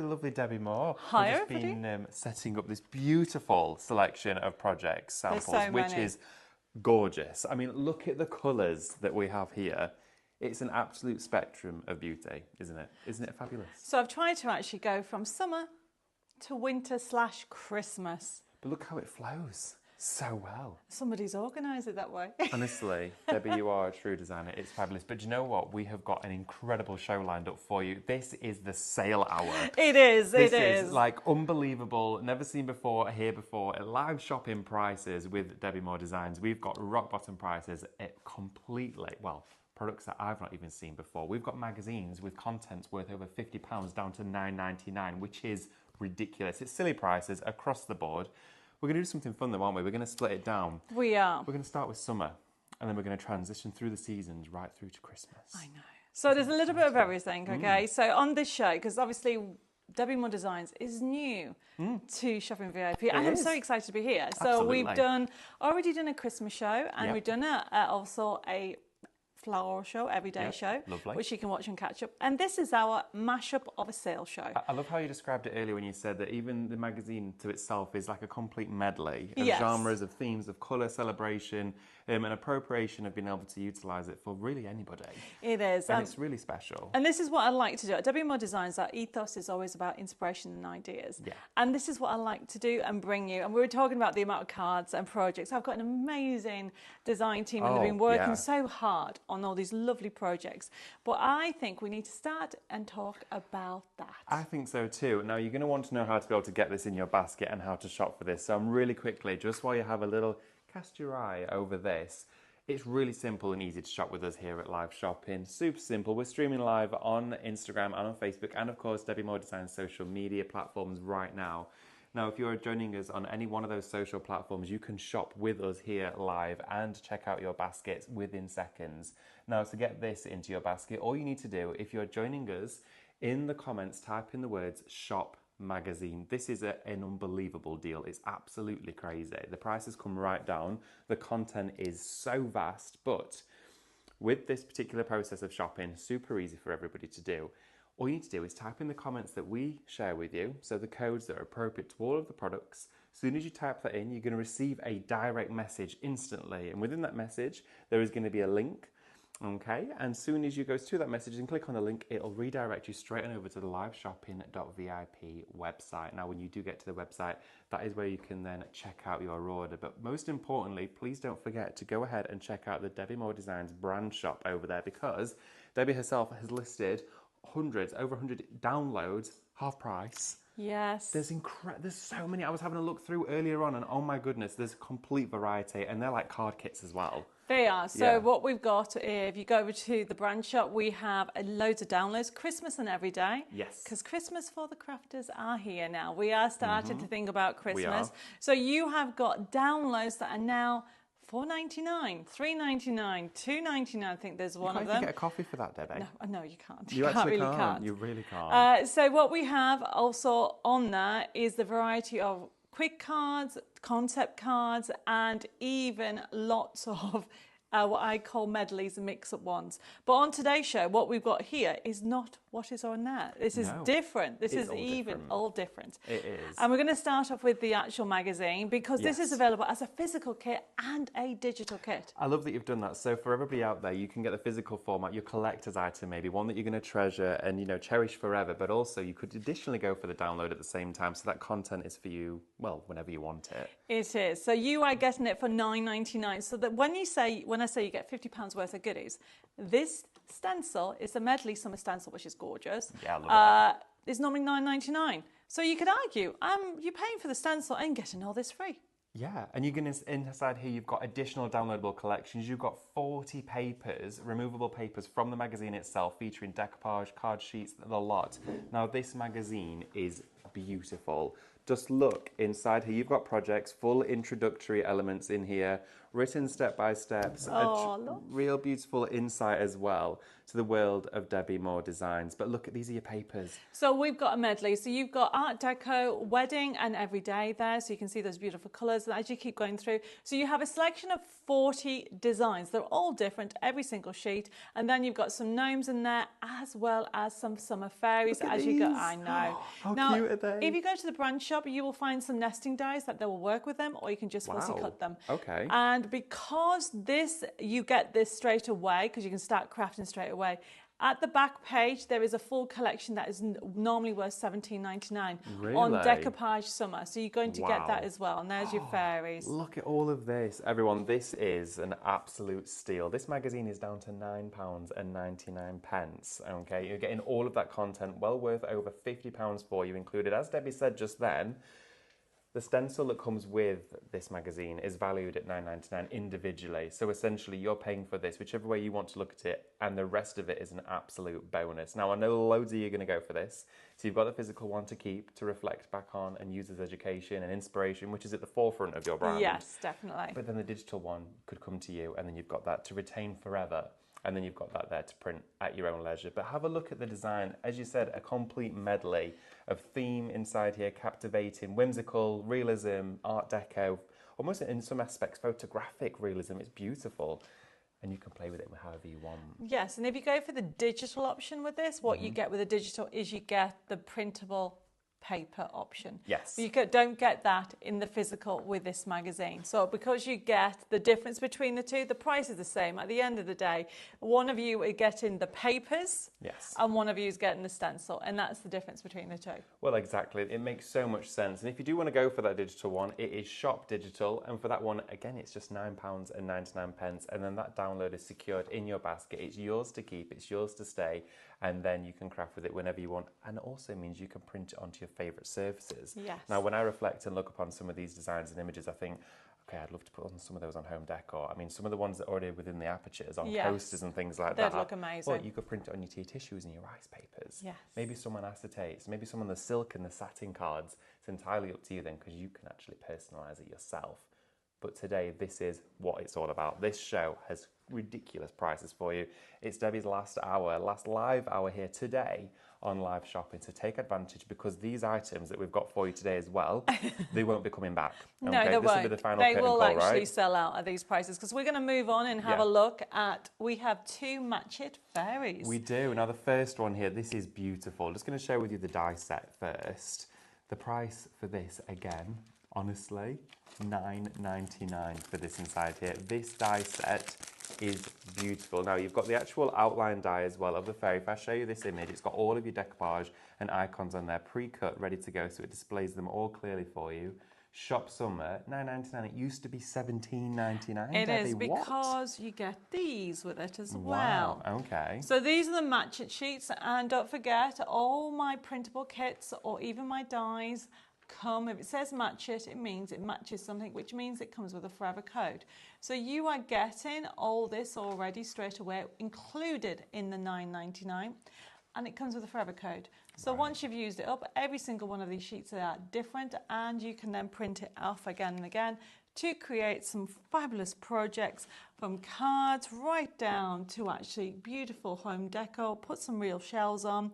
the lovely Debbie Moore. Hi, who's everybody. been setting up this beautiful selection of project samples, so which many. is gorgeous. I mean, look at the colours that we have here. It's an absolute spectrum of beauty, isn't it? Isn't it fabulous? So I've tried to actually go from summer to winter/Christmas. But look how it flows so well. Somebody's organised it that way. Honestly, Debbie, you are a true designer. It's fabulous. But do you know what? We have got an incredible show lined up for you. This is the sale hour. It is, This it is is. like unbelievable, never seen before, here before. Live shopping prices with Debbie Moore Designs. We've got rock bottom prices at completely, well, products that I've not even seen before. We've got magazines with contents worth over £50 down to £9.99, which is ridiculous. It's silly prices across the board. We're going to do something fun though, aren't we? We're going to split it down. We are. We're going to start with summer, and then we're going to transition through the seasons right through to Christmas. I know. So there's a little bit of everything, okay? So on this show, because obviously Debbie Moore Designs is new to Shopping VIP, and I'm so excited to be here. So Absolutely. we've already done a Christmas show, and we've done also a floral show, everyday show, lovely. which you can watch and catch up. And this is our mashup of a sale show. I love how you described it earlier when you said that even the magazine to itself is like a complete medley of Yes. genres, of themes, of colour, celebration, and appropriation of being able to utilise it for really anybody. It is. And it's really special. And this is what I like to do. At Debbie Moore Designs, our ethos is always about inspiration and ideas. Yeah. And this is what I like to do and bring you. And we were talking about the amount of cards and projects. I've got an amazing design team and they've been working so hard on all these lovely projects. But I think we need to start and talk about that. I think so too. Now, you're going to want to know how to be able to get this in your basket and how to shop for this. So I'm really quickly, just while you have a little cast your eye over this, it's really simple and easy to shop with us here at Live Shopping. Super simple. We're streaming live on Instagram and on Facebook and, of course, Debbie Moore Design social media platforms right now. Now, if you're joining us on any one of those social platforms, you can shop with us here live and check out your baskets within seconds. Now, to get this into your basket, all you need to do, if you're joining us, in the comments, type in the words shop magazine. This is an unbelievable deal. It's absolutely crazy. The prices come right down. The content is so vast, but with this particular process of shopping, super easy for everybody to do. All you need to do is type in the comments that we share with you, so the codes that are appropriate to all of the products. As soon as you type that in, you're going to receive a direct message instantly, and within that message there is going to be a link. Okay, and as soon as you go to that message and click on the link, it'll redirect you straight on over to the liveshopping.vip website. Now, when you do get to the website, that is where you can then check out your order. But most importantly, please don't forget to go ahead and check out the Debbie Moore Designs brand shop over there, because Debbie herself has listed over 100 downloads, half price. Yes. There's so many. I was having a look through earlier on, and oh my goodness, there's complete variety, and they're like card kits as well. They are. So what we've got, if you go over to the brand shop, we have loads of downloads, Christmas and every day. Yes. Because Christmas for the crafters are here now. We are starting to think about Christmas. We are. So you have got downloads that are now $4.99, $3.99, $2.99. I think there's one of them. You can't get a coffee for that, Debbie. No, you can't. You actually can't. You really can't. So what we have also on there is the variety of quick cards, concept cards, and even lots of what I call medleys and mix-up ones. But on today's show, what we've got here is not what is on there. This is different. This is all different. It is. And we're going to start off with the actual magazine, because this is available as a physical kit and a digital kit. I love that you've done that. So for everybody out there, you can get the physical format, your collector's item maybe, one that you're going to treasure and, cherish forever. But also you could additionally go for the download at the same time, so that content is for you, well, whenever you want it. It is. So you are getting it for $9.99. So that when I say you get £50 worth of goodies, this stencil is a medley summer stencil, which is gorgeous. Yeah, I love that. It's normally $9.99. So you could argue, you're paying for the stencil and getting all this free. Yeah, and you're going to, inside here, you've got additional downloadable collections. You've got 40 papers, removable papers from the magazine itself, featuring decoupage, card sheets, the lot. Now, this magazine is beautiful. Just look inside here. You've got projects, full introductory elements in here, written step by steps, real beautiful insight as well to the world of Debbi Moore designs. But look, these are your papers. So we've got a medley. So you've got Art Deco, Wedding and Everyday there. So you can see those beautiful colours as you keep going through. So you have a selection of 40 designs. They're all different, every single sheet. And then you've got some gnomes in there as well as some summer fairies as you go. I know. How now, cute are they? if you go to the brand shop, you will find some nesting dies that they will work with them, or you can just fussy cut them. Okay. And because you get this straight away, because you can start crafting straight away. At the back page, there is a full collection that is normally worth $17.99 on decoupage summer. So you're going to get that as well. And there's your fairies. Look at all of this. Everyone, this is an absolute steal. This magazine is down to £9.99. Okay, you're getting all of that content, well worth over £50 for you included. As Debbie said just then, the stencil that comes with this magazine is valued at $9.99 individually. So essentially you're paying for this, whichever way you want to look at it, and the rest of it is an absolute bonus. Now I know loads of you are going to go for this. So you've got the physical one to keep, to reflect back on and use as education and inspiration, which is at the forefront of your brand. Yes, definitely. But then the digital one could come to you, and then you've got that to retain forever. And then you've got that there to print at your own leisure. But have a look at the design. As you said, a complete medley of theme inside here, captivating, whimsical, realism, art deco, almost in some aspects photographic realism. It's beautiful. And you can play with it however you want. Yes, and if you go for the digital option with this, what you get with the digital is you get the printable paper option. Yes. But you don't get that in the physical with this magazine. So because you get the difference between the two, the price is the same. At the end of the day, one of you are getting the papers, yes, and one of you is getting the stencil, and that's the difference between the two. Well, exactly. It makes so much sense. And if you do want to go for that digital one, it is Shop Digital, and for that one, again, it's just £9.99, and then that download is secured in your basket. It's yours to keep, it's yours to stay, and then you can craft with it whenever you want. And it also means you can print it onto your favourite surfaces. Yes. Now, when I reflect and look upon some of these designs and images, I think, okay, I'd love to put on some of those on home decor. I mean, some of the ones that are already within the apertures on coasters and things like that. They'd look amazing. Well, you could print it on your tea tissues and your rice papers. Yes. Maybe some on acetates, maybe some on the silk and the satin cards. It's entirely up to you then, because you can actually personalise it yourself. But today, this is what it's all about. This show has ridiculous prices for you. It's Debbie's last live hour here today on live shopping. So take advantage, because these items that we've got for you today as well, they won't be coming back. Okay? No, they this won't. will be the final they curtain will call, actually right? sell out at these prices, because we're going to move on and have a look at, we have two Match It fairies. We do. Now the first one here, this is beautiful. I'm just going to share with you the die set first. The price for this, again, honestly, $9.99 for this inside here. This die set is beautiful. Now you've got the actual outline die as well of the fairy. If I show you this image, it's got all of your decoupage and icons on there, pre-cut, ready to go, so it displays them all clearly for you. Shop Summer, $9.99. It used to be $17.99. It Debbie, is, because you get these with it as well. Wow, okay. So these are the Match It sheets, and don't forget, all my printable kits or even my dies come, if it says Match It, it means it matches something, which means it comes with a forever code. So you are getting all this already straight away, included in the $9.99, and it comes with a forever code. So once you've used it up, every single one of these sheets are different, and you can then print it off again and again to create some fabulous projects, from cards right down to actually beautiful home decor. Put some real shells on,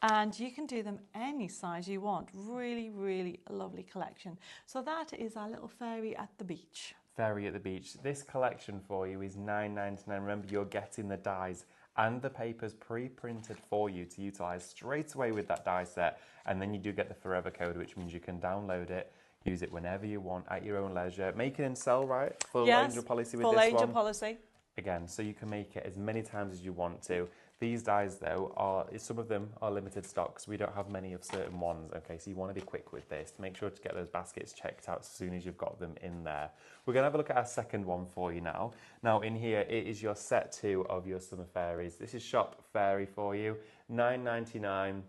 and you can do them any size you want. Really, really lovely collection. So that is our little fairy at the beach. Fairy at the beach. This collection for you is $9.99. Remember, you're getting the dies and the papers pre-printed for you to utilise straight away with that die set. And then you do get the forever code, which means you can download it, use it whenever you want at your own leisure. Make it and sell, right? Full angel policy with this one. Full angel policy. Again, so you can make it as many times as you want to. These dies, though, some of them are limited stocks. We don't have many of certain ones, okay? So you want to be quick with this. Make sure to get those baskets checked out as soon as you've got them in there. We're going to have a look at our second one for you now. Now, in here, it is your set 2 of your summer fairies. This is Shop Fairy for you, $9.99.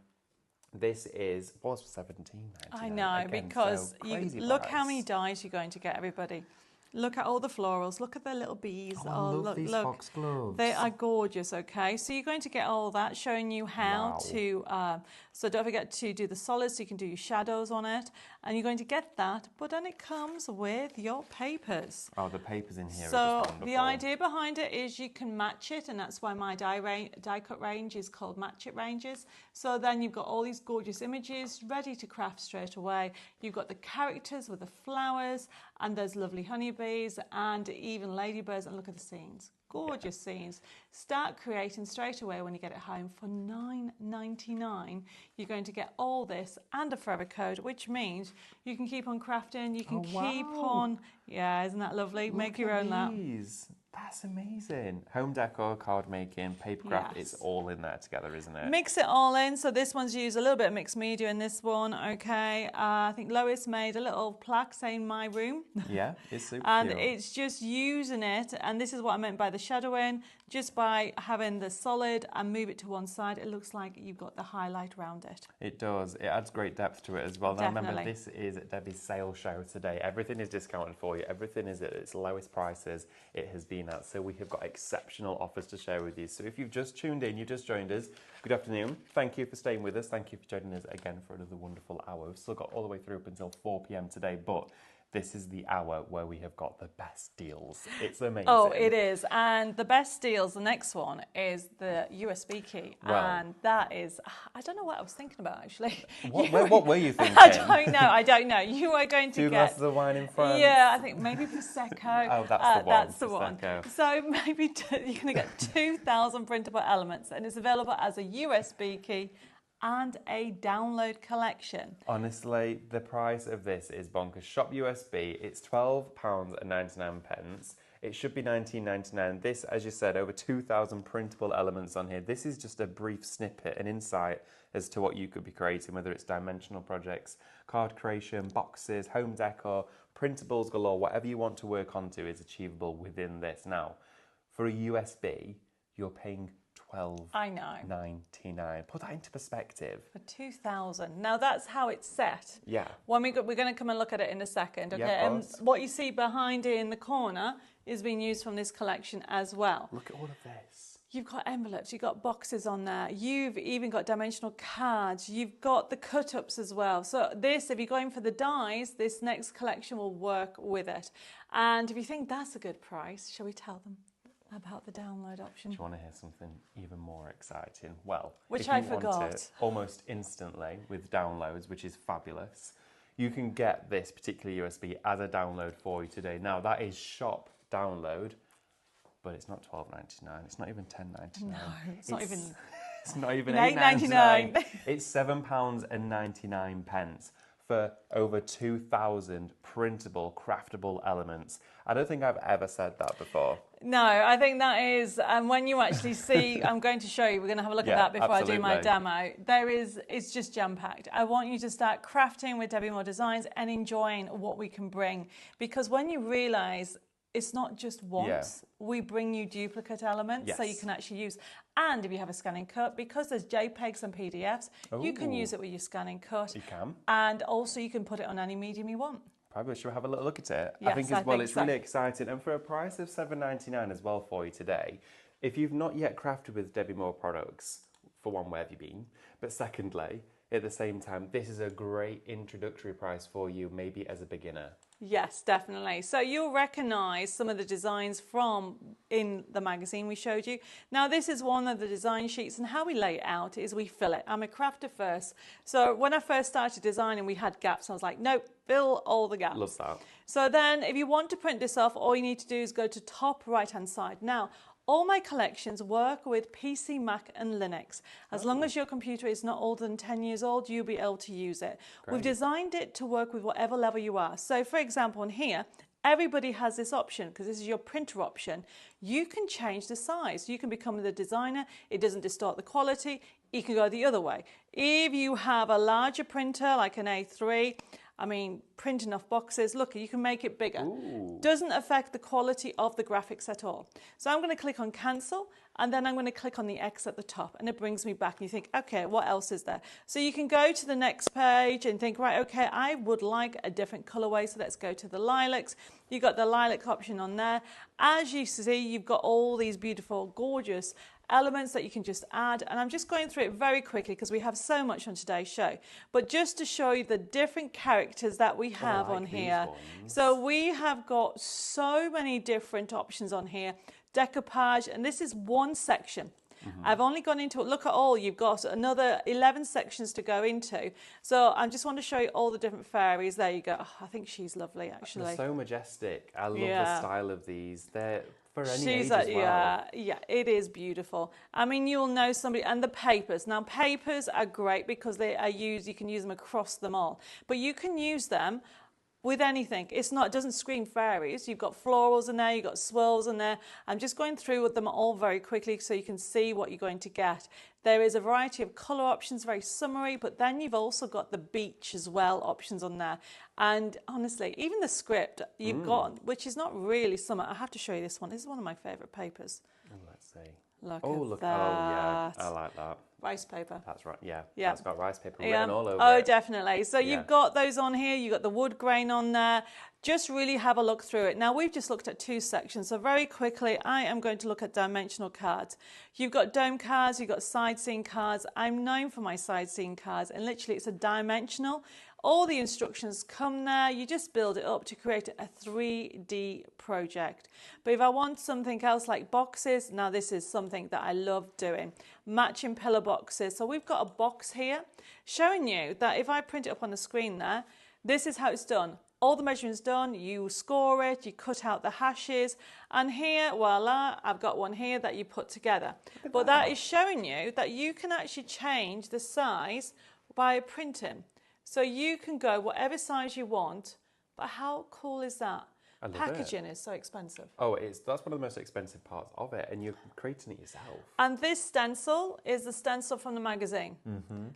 This was $17.99. I know, again, because look how many dies you're going to get, everybody. Look at all the florals. Look at their little bees. Oh, look, these fox gloves. They are gorgeous, okay? So you're going to get all that, showing you how to... so don't forget to do the solids, so you can do your shadows on it. and you're going to get that, but then it comes with your papers. Oh, the papers in here are So just wonderful. the idea behind it is you can match it, and that's why my die cut range is called Match It ranges. So then you've got all these gorgeous images ready to craft straight away. You've got the characters with the flowers, and there's lovely honeybees and even ladybirds, and look at the scenes. Gorgeous scenes. Start creating straight away when you get it home for $9.99. You're going to get all this and a forever code, which means you can keep on crafting, you can keep on, yeah, isn't that lovely? Make your own that. That's amazing. Home decor, card making, paper craft, Yes. it's all in there together, isn't it? Mix it all in. So this one's used a little bit of mixed media in this one, okay? I think Lois made a little plaque saying my room. Yeah, it's super And cute. it's just using it, and this is what I meant by the shadowing, just by having the solid and move it to one side, it looks like you've got the highlight around it. It does. It adds great depth to it as well. Now remember, Definitely. this is Debbie's sale show today. Everything is discounted for you. Everything is at its lowest prices it has been at. So we have got exceptional offers to share with you. So if you've just tuned in, you've just joined us, good afternoon. Thank you for staying with us. Thank you for joining us again for another wonderful hour. We've still got all the way through up until 4 p.m. today, but this is the hour where we have got the best deals. It's amazing. Oh, it is. And the best deals, the next one is the USB key. Well- and that is, I don't know what I was thinking about actually. What were you thinking? I don't know. You are going to Two get... glasses of wine in front. Yeah, I think maybe Prosecco. Oh, that's the one. That's the one. Prosecco. So maybe you're going to get 2,000 printable elements, and it's available as a USB key and a download collection. Honestly, the price of this is bonkers. Shop USB, it's £12.99. It should be $19.99. This, as you said, over 2,000 printable elements on here. This is just a brief snippet, an insight as to what you could be creating, whether it's dimensional projects, card creation, boxes, home decor, printables galore, whatever you want to work onto is achievable within this. Now, for a USB, you're paying I know. $12.99. Put that into perspective. For 2,000. Now that's how it's set. Yeah. When we're going to come and look at it in a second, okay? Yeah, of And course. what you see behind it in the corner is being used from this collection as well. Look at all of this. You've got envelopes, you've got boxes on there, you've even got dimensional cards, you've got the cut-ups as well. So this, if you're going for the dies, this next collection will work with it. And if you think that's a good price, shall we tell them about the download option? Do you want to hear something even more exciting? Well, Which if I you want forgot. it almost instantly with downloads, which is fabulous, you can get this particular USB as a download for you today. Now, that is shop download, but it's not $12.99. It's not even $10.99. No, it's not even... It's not even $8.99. $8.99. It's £7.99 for over 2,000 printable, craftable elements. I don't think I've ever said that before. No, I think that is, and when you actually see, I'm going to show you, we're going to have a look at that before I do my demo. It's just jam-packed. I want you to start crafting with Debbi Moore Designs and enjoying what we can bring. Because when you realise it's not just once, we bring you duplicate elements so you can actually use. And if you have a scanning cut, because there's JPEGs and PDFs, you can use it with your scanning cut. You can. And also you can put it on any medium you want. Probably should we have a little look at it? Yes, I think it's really exciting. And for a price of $7.99 as well for you today, if you've not yet crafted with Debbi Moore products, for one, where have you been? But secondly, at the same time, this is a great introductory price for you, maybe as a beginner. Yes, definitely. So you'll recognise some of the designs from in the magazine we showed you. Now this is one of the design sheets, and how we lay it out is we fill it. I'm a crafter first. So when I first started designing, we had gaps. I was like, nope, fill all the gaps. Love that. So then if you want to print this off, all you need to do is go to top right-hand side. Now, all my collections work with PC, Mac and Linux. As long as your computer is not older than 10 years old, you'll be able to use it. Great. We've designed it to work with whatever level you are. So for example, in here, everybody has this option because this is your printer option. You can change the size. You can become the designer. It doesn't distort the quality. You can go the other way. If you have a larger printer like an A3, I mean, printing off boxes, look, you can make it bigger. Ooh. Doesn't affect the quality of the graphics at all. So I'm going to click on cancel, and then I'm going to click on the X at the top and it brings me back and you think, okay, what else is there? So you can go to the next page and think, right, okay, I would like a different colorway, so let's go to the lilacs. You've got the lilac option on there. As you see, you've got all these beautiful, gorgeous elements that you can just add, and I'm just going through it very quickly because we have so much on today's show, but just to show you the different characters that we have on here. So we have got so many different options on here, decoupage, and this is one section. I've only gone into it. Look at all, you've got another 11 sections to go into. So I just want to show you all the different fairies. There you go. Oh, I think she's lovely, actually. They're so majestic. I love the style of these. They're for any age as well. Yeah, it is beautiful. I mean, you'll know somebody, and the papers. Now, papers are great because they are used, you can use them across them all, but you can use them with anything. It doesn't scream fairies. You've got florals in there, you've got swirls in there. I'm just going through with them all very quickly so you can see what you're going to get. There is a variety of colour options, very summery, but then you've also got the beach as well options on there. And honestly, even the script you've got, which is not really summer. I have to show you this one. This is one of my favourite papers. Oh, let's see. Look at that. Oh, yeah, I like that. Rice paper. That's right, yeah. That's got rice paper written all over Oh, it. definitely. So you've got those on here. You've got the wood grain on there. Just really have a look through it. Now, we've just looked at two sections. So very quickly, I am going to look at dimensional cards. You've got dome cards. You've got side scene cards. I'm known for my side scene cards. And literally, it's a dimensional. All the instructions come there. You just build it up to create a 3D project. But if I want something else like boxes, now this is something that I love doing. Matching pillar boxes. So we've got a box here showing you that if I print it up on the screen there, this is how it's done. All the measurements done, you score it, you cut out the hashes, and here, voila, I've got one here that you put together. But that is showing you that you can actually change the size by printing. So you can go whatever size you want, but how cool is that? Packaging is so expensive. Oh, that's one of the most expensive parts of it, and you're creating it yourself. And this stencil is the stencil from the magazine.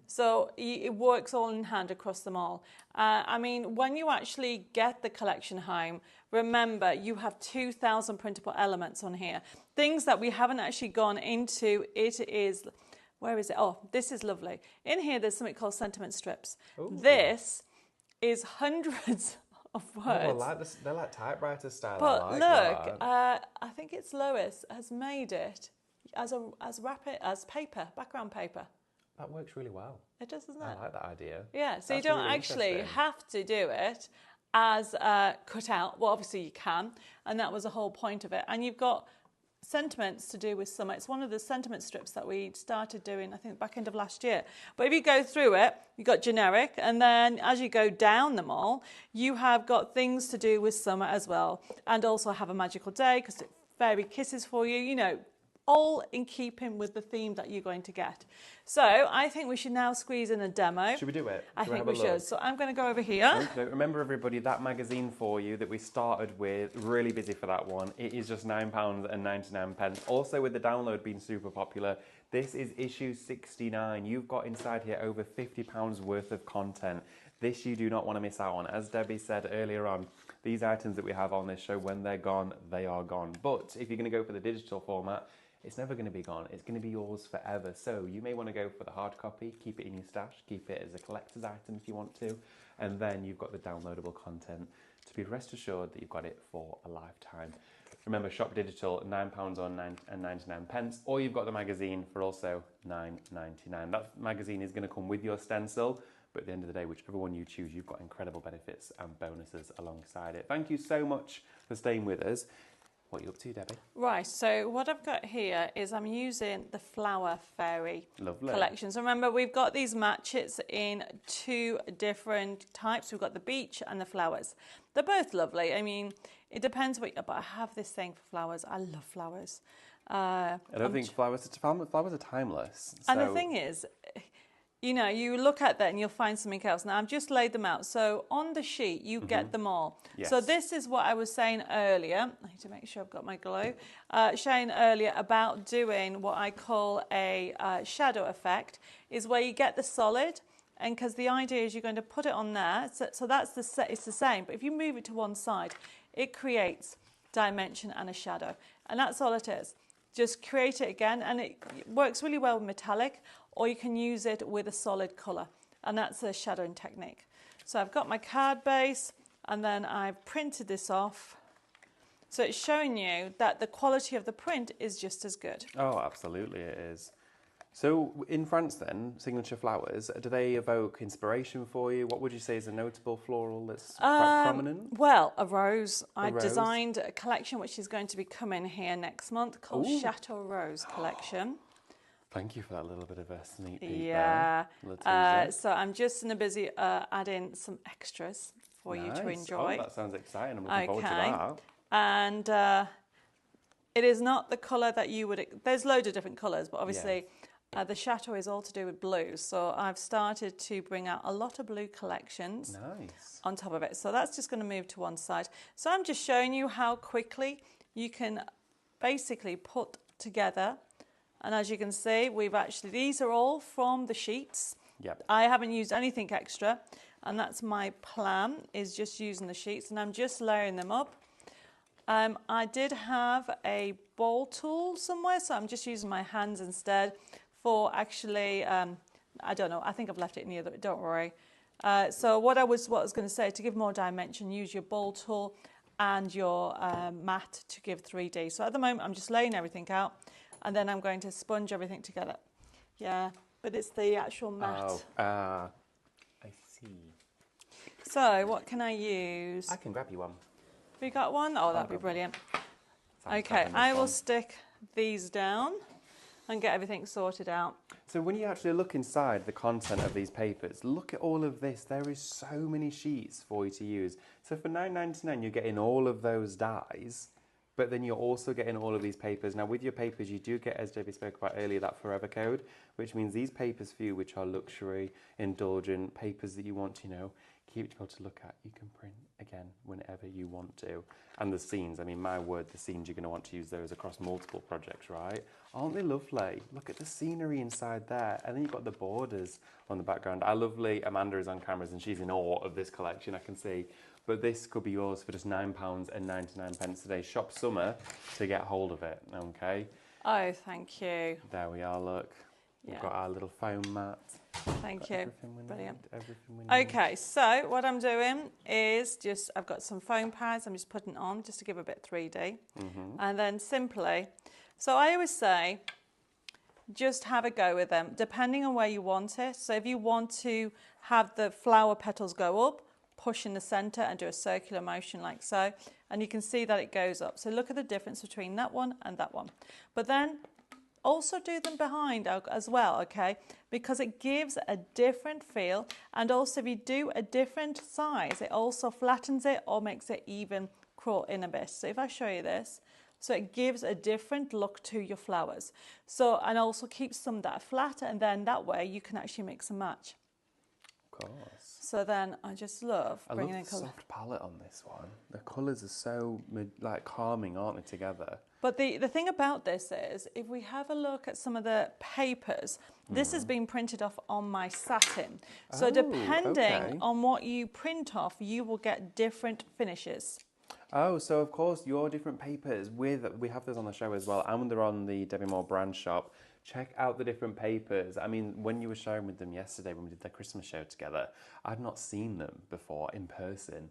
So it works all in hand across them all. I mean, when you actually get the collection home, remember you have 2,000 printable elements on here. Things that we haven't actually gone into, it is... Where is it? Oh, this is lovely. In here, there's something called sentiment strips. Ooh. This is hundreds of words. Oh, they're like typewriter style. But look, I think it's Lois has made it as paper, background paper. That works really well. It does, doesn't it? I like that idea. Yeah, so you don't really actually have to do it as cut out. Well, obviously you can, and that was the whole point of it. And you've got sentiments to do with summer. It's one of the sentiment strips that we started doing, I think, back end of last year. But if you go through it, you've got generic, and then as you go down them all, you have got things to do with summer as well, and also have a magical day because fairy kisses for you, you know, all in keeping with the theme that you're going to get. So I think we should now squeeze in a demo. Should we do it? I think we should. So I'm going to go over here. Okay. Remember, everybody, that magazine for you that we started with, really busy for that one. It is just £9.99. Also, with the download being super popular, this is issue 69. You've got inside here over £50 worth of content. This you do not want to miss out on. As Debbie said earlier on, these items that we have on this show, when they're gone, they are gone. But if you're going to go for the digital format, it's never going to be gone. It's going to be yours forever. So you may want to go for the hard copy, keep it in your stash, keep it as a collector's item if you want to, and then you've got the downloadable content to be rest assured that you've got it for a lifetime. Remember, shop digital, £9.99, or you've got the magazine for also £9.99. That magazine is going to come with your stencil, but at the end of the day, whichever one you choose, you've got incredible benefits and bonuses alongside it. Thank you so much for staying with us. What are you up to, Debbie? Right, so what I've got here is I'm using the Flower Fairy Lovely. collection. So remember, we've got these matches in two different types. We've got the beach and the flowers. They're both lovely. I mean, it depends what, but I have this thing for flowers. I love flowers. I don't think flowers are timeless. So. And the thing is, you know, you look at that and you'll find something else. Now, I've just laid them out. So on the sheet, you get them all. Yes. So this is what I was saying earlier. I need to make sure I've got my glow. Saying earlier about doing what I call a shadow effect, is where you get the solid. And because the idea is you're going to put it on there. So that's it's the same. But if you move it to one side, it creates dimension and a shadow. And that's all it is. just create it again, and it works really well with metallic, or you can use it with a solid colour, and that's a shadowing technique. So I've got my card base, and then I've printed this off. So it's showing you that the quality of the print is just as good. Oh, absolutely it is. So in France then, signature flowers, do they evoke inspiration for you? What would you say is a notable floral that's quite prominent? Well, a rose. I rose. designed a collection which is going to be coming here next month called Chateau Rose Collection. Thank you for that little bit of a sneak peek Yeah. there. So I'm just in a busy adding some extras for you to enjoy. Oh, that sounds exciting. I'm looking forward to that. And it is not the colour that you would... There's loads of different colours, but obviously the Chateau is all to do with blue. So I've started to bring out a lot of blue collections on top of it. So that's just going to move to one side. So I'm just showing you how quickly you can basically put together. And as you can see, these are all from the sheets. Yep. I haven't used anything extra. And that's my plan, is just using the sheets. And I'm just layering them up. I did have a ball tool somewhere, so I'm just using my hands instead for actually, I don't know, I think I've left it in the other, don't worry. So what I was going to say, to give more dimension, use your ball tool and your mat to give 3D. So at the moment, I'm just laying everything out, and then I'm going to sponge everything together. Yeah, but it's the actual mat. Oh, I see. So what can I use? I can grab you one. Have you got one? Oh, that'd be brilliant. Sounds Okay, I will fun. stick these down and get everything sorted out. So when you actually look inside the content of these papers, look at all of this. There is so many sheets for you to use. So for $9.99, you're getting all of those dies, but then you're also getting all of these papers. Now with your papers, you do get, as Debbi spoke about earlier, that forever code, which means these papers for you, which are luxury, indulgent, papers that you want to, keep to be able to look at, you can print again whenever you want to. And the scenes, I mean, my word, the scenes, you're going to want to use those across multiple projects, right? Aren't they lovely? Look at the scenery inside there. And then you've got the borders on the background. Our lovely Amanda is on cameras and she's in awe of this collection, I can see. But this could be yours for just £9.99 today. Shop summer to get hold of it, okay? Oh, thank you. There we are, look. We've got our little foam mat. Thank you. Brilliant. Everything we need. Okay, so what I'm doing is I've got some foam pads, I'm just putting on just to give a bit 3D. And then simply, so I always say, just have a go with them, depending on where you want it. So if you want to have the flower petals go up, push in the center and do a circular motion like so, and you can see that it goes up. So look at the difference between that one and that one. But then also do them behind as well, okay? Because it gives a different feel, and also if you do a different size, it also flattens it or makes it even curl in a bit. So if I show you this, so it gives a different look to your flowers. So, and also keeps some that are flat, and then that way you can actually mix and match. Of course. So then I just love bringing in the colour. soft palette on this one. The colours are so calming, aren't they, together? But the thing about this is, if we have a look at some of the papers, this has been printed off on my satin. So depending on what you print off, you will get different finishes. Oh, so of course your different papers, we have those on the show as well, and they're on the Debbi Moore brand shop. Check out the different papers. I mean, when you were showing with them yesterday when we did the Christmas show together, I'd not seen them before in person.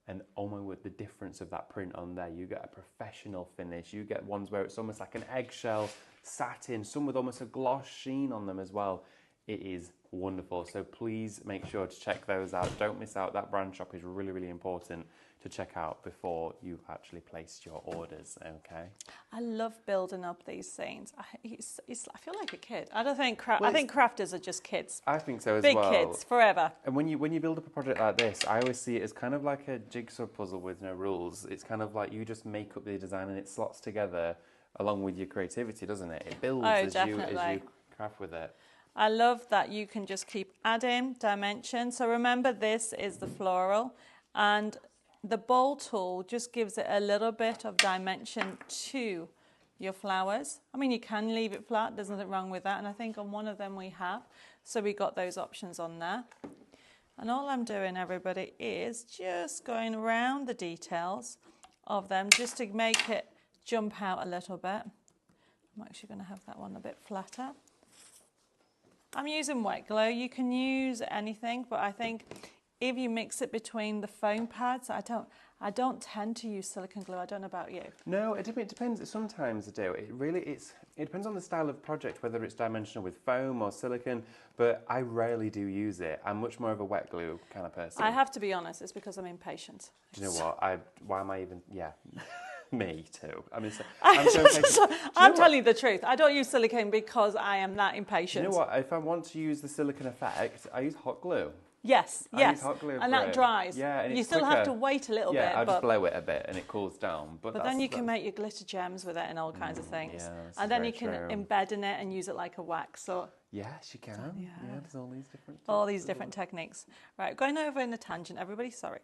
And oh my word, the difference of that print on there. You get a professional finish. You get ones where it's almost like an eggshell satin, some with almost a gloss sheen on them as well. It is wonderful. So please make sure to check those out. Don't miss out. That brand shop is really, really important to check out before you've actually placed your orders, okay? I love building up these scenes. I feel like a kid. I don't think I think crafters are just kids. I think so as Big well. Big kids, forever. And when you build up a project like this, I always see it as kind of like a jigsaw puzzle with no rules. It's kind of like you just make up the design and it slots together along with your creativity, doesn't it? It builds as you craft with it. I love that you can just keep adding dimension. So remember, this is the floral, and the bowl tool just gives it a little bit of dimension to your flowers. I mean, you can leave it flat, there's nothing wrong with that. And I think on one of them we have. So we got those options on there. And all I'm doing, everybody, is just going around the details of them just to make it jump out a little bit. I'm actually going to have that one a bit flatter. I'm using wet glue. You can use anything, but I think if you mix it between the foam pads, I don't tend to use silicone glue. I don't know about you. No, it depends. Sometimes I do. It depends on the style of project, whether it's dimensional with foam or silicone, but I rarely do use it. I'm much more of a wet glue kind of person. I have to be honest, it's because I'm impatient. Do you know what? Why am I even, yeah. Me too. I mean, I'm so impatient. I'm telling you the truth. I don't use silicone because I am that impatient. You know what? If I want to use the silicone effect, I use hot glue. Yes, I yes. use hot glue and that dries. Yeah, and you it's still quicker. have to wait a little bit. Yeah, I just blow it a bit and it cools down. But then you can make your glitter gems with it and all kinds of things. Yeah, and then you can embed in it and use it like a wax. So yes, you can. Yeah, there's all these different techniques. Right, going over in a tangent, everybody, sorry.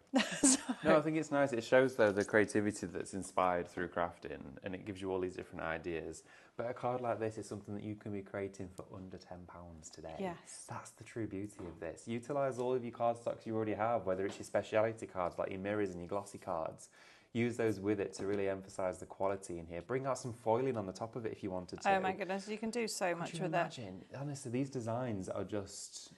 No, I think it's nice. It shows, though, the creativity that's inspired through crafting, and it gives you all these different ideas. But a card like this is something that you can be creating for under £10 today. Yes. That's the true beauty of this. Utilise all of your cardstocks you already have, whether it's your speciality cards like your mirrors and your glossy cards. Use those with it to really emphasise the quality in here. Bring out some foiling on the top of it if you wanted to. Oh my goodness, you can do so much with it. Honestly, these designs are just...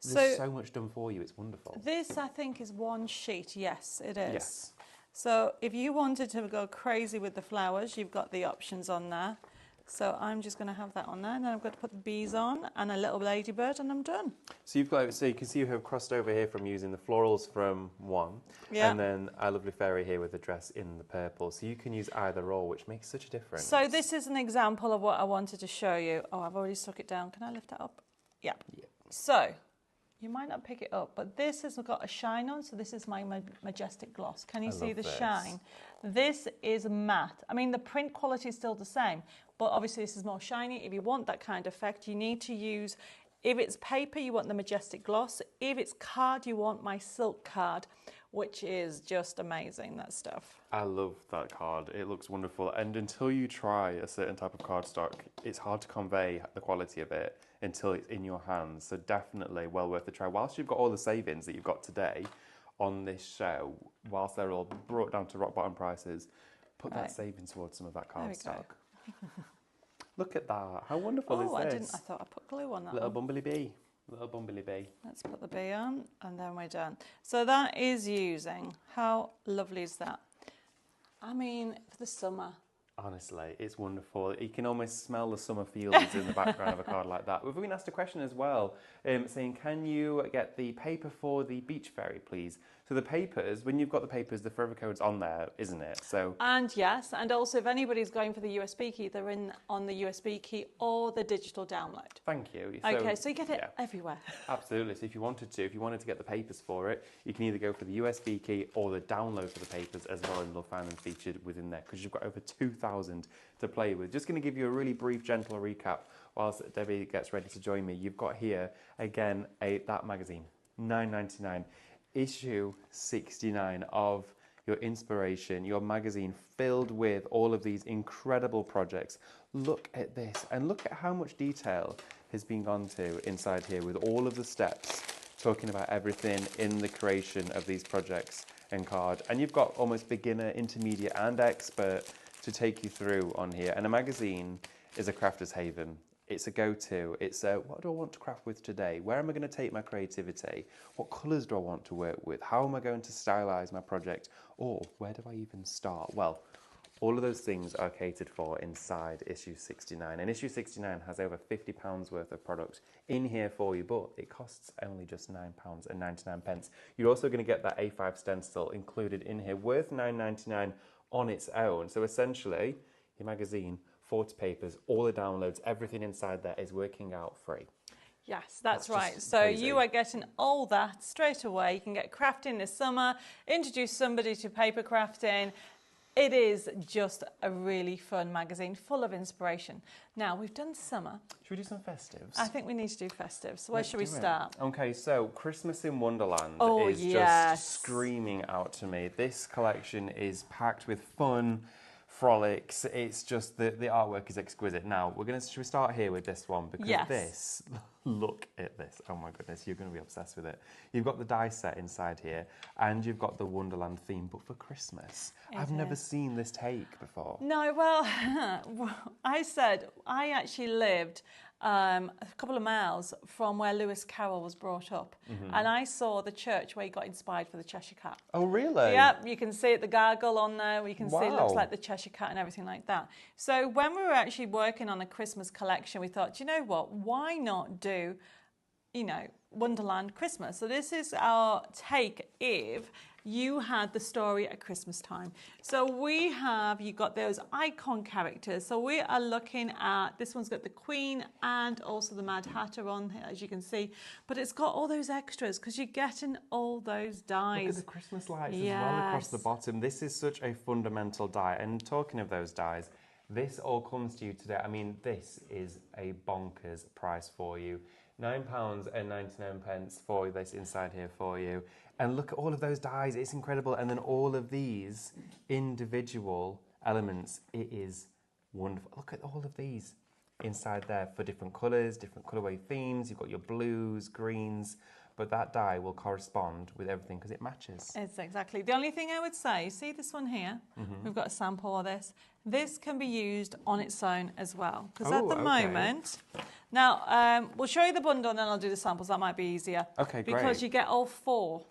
There's so much done for you, it's wonderful. This, I think, is one sheet. Yes, it is. Yes. So if you wanted to go crazy with the flowers, you've got the options on there. So I'm just going to have that on there, and then I've got to put the bees on and a little ladybird, and I'm done. So you've got, so you can see you have crossed over here from using the florals from one, and then our lovely fairy here with the dress in the purple. So you can use either or, which makes such a difference. So this is an example of what I wanted to show you. Oh, I've already stuck it down. Can I lift that up? Yeah. So you might not pick it up, but this has got a shine on. So this is my majestic gloss. Can you see the shine? This is matte. I mean, the print quality is still the same, but obviously this is more shiny. If you want that kind of effect, you need to use, if it's paper, you want the majestic gloss. If it's card, you want my silk card, which is just amazing, that stuff. I love that card. It looks wonderful. And until you try a certain type of cardstock, it's hard to convey the quality of it until it's in your hands. So definitely well worth a try. Whilst you've got all the savings that you've got today on this show, whilst they're all brought down to rock bottom prices, put that saving towards some of that cardstock. Look at that. How wonderful is this? I thought I put glue on that Little one. bumblebee bee. Little bumblebee bee. Let's put the bee on and then we're done. So that is using. How lovely is that? I mean, for the summer. Honestly, it's wonderful. You can almost smell the summer fields in the background of a card like that. We've been asked a question as well, saying, can you get the paper for the beach fairy, please? So the papers, when you've got the papers, the forever code's on there, isn't it? So. And yes, and also if anybody's going for the USB key, they're in on the USB key or the digital download. Thank you. Okay, so you get it everywhere. Absolutely. So if you wanted to get the papers for it, you can either go for the USB key or the download for the papers as well, and you'll find them featured within there because you've got over 2,000 to play with. Just going to give you a really brief, gentle recap whilst Debbie gets ready to join me. You've got here, again, that magazine, $9.99. Issue 69 of your inspiration, your magazine filled with all of these incredible projects. Look at this and look at how much detail has been gone to inside here with all of the steps talking about everything in the creation of these projects and card. And you've got almost beginner, intermediate and expert to take you through on here. And a magazine is a crafter's haven. It's a go-to. It's a, what do I want to craft with today? Where am I going to take my creativity? What colours do I want to work with? How am I going to stylize my project? Or where do I even start? Well, all of those things are catered for inside issue 69. And issue 69 has over £50 worth of product in here for you, but it costs only just £9.99. You're also going to get that A5 stencil included in here, worth £9.99 on its own. So essentially, your magazine, 40 papers, all the downloads, everything inside there is working out free. Yes, that's right. So you are getting all that straight away. You can get crafting this summer, introduce somebody to paper crafting. It is just a really fun magazine full of inspiration. Now, we've done summer. Should we do some festives? I think we need to do festives. So where should we start? Okay, so Christmas in Wonderland is just screaming out to me. This collection is packed with fun, frolics. It's just the artwork is exquisite. Now should we start here with this one, because Yes. this, look at this. Oh my goodness, you're going to be obsessed with it. You've got the die set inside here, and you've got the Wonderland theme, but for Christmas. I've never seen this take before. No, well, I actually lived a couple of miles from where Lewis Carroll was brought up. And I saw the church where he got inspired for the Cheshire Cat. Oh, really? Yep, you can see it, the gargle on there. You can see it looks Wow. like the Cheshire Cat and everything like that. So when we were actually working on a Christmas collection, we thought, you know what, why not do, you know, Wonderland Christmas? So this is our take if you had the story at Christmas time. So you've got those icon characters. So we are looking at, this one's got the Queen and also the Mad Hatter on here, as you can see. But it's got all those extras because you're getting all those dies. Look at the Christmas lights as well across the bottom. This is such a fundamental die. And talking of those dies, this all comes to you today. I mean, this is a bonkers price for you. £9.99 for this inside here for you. And look at all of those dies, it's incredible. And then all of these individual elements, it is wonderful. Look at all of these inside there for different colours, different colourway themes. You've got your blues, greens, but that die will correspond with everything because it matches. It's exactly. The only thing I would say, see this one here? We've got a sample of this. This can be used on its own as well. Because at the moment, now we'll show you the bundle and then I'll do the samples. That might be easier. Okay, great. Because you get all four.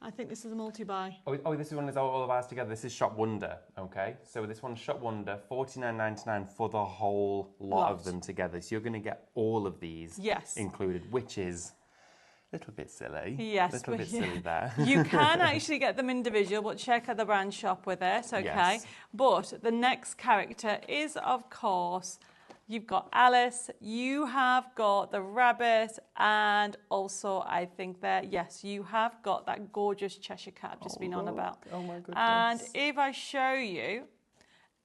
I think this is a multi-buy. Oh, this one is all of ours together. This is Shop Wonder, okay? So this one's Shop Wonder, $49.99 for the whole lot of them together. So you're going to get all of these included, which is a little bit silly. Yes. A little bit silly there. You can actually get them individual, but check out the brand shop with it, okay? Yes. But the next character is, of course, you've got Alice, you have got the rabbit, and also I think that, yes, you have got that gorgeous Cheshire Cat I've just been on about. Oh my goodness. And if I show you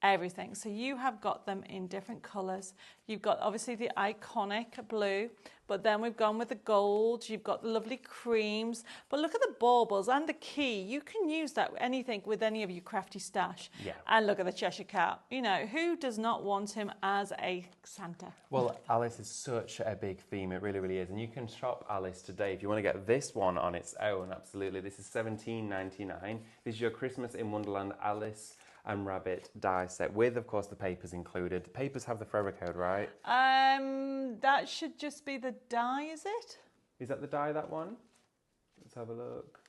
everything, so you have got them in different colours. You've got obviously the iconic blue, but then we've gone with the gold. You've got the lovely creams, but look at the baubles and the key. You can use that anything with any of your crafty stash. Yeah. And look at the Cheshire Cat. You know, who does not want him as a Santa? Well, Alice is such a big theme. It really, really is. And you can shop Alice today if you want to get this one on its own. Absolutely. This is $17.99. This is your Christmas in Wonderland Alice and Rabbit die set with, of course, the papers included. The papers have the forever code, right? That should just be the die, is it? Is that the die, that one? Let's have a look.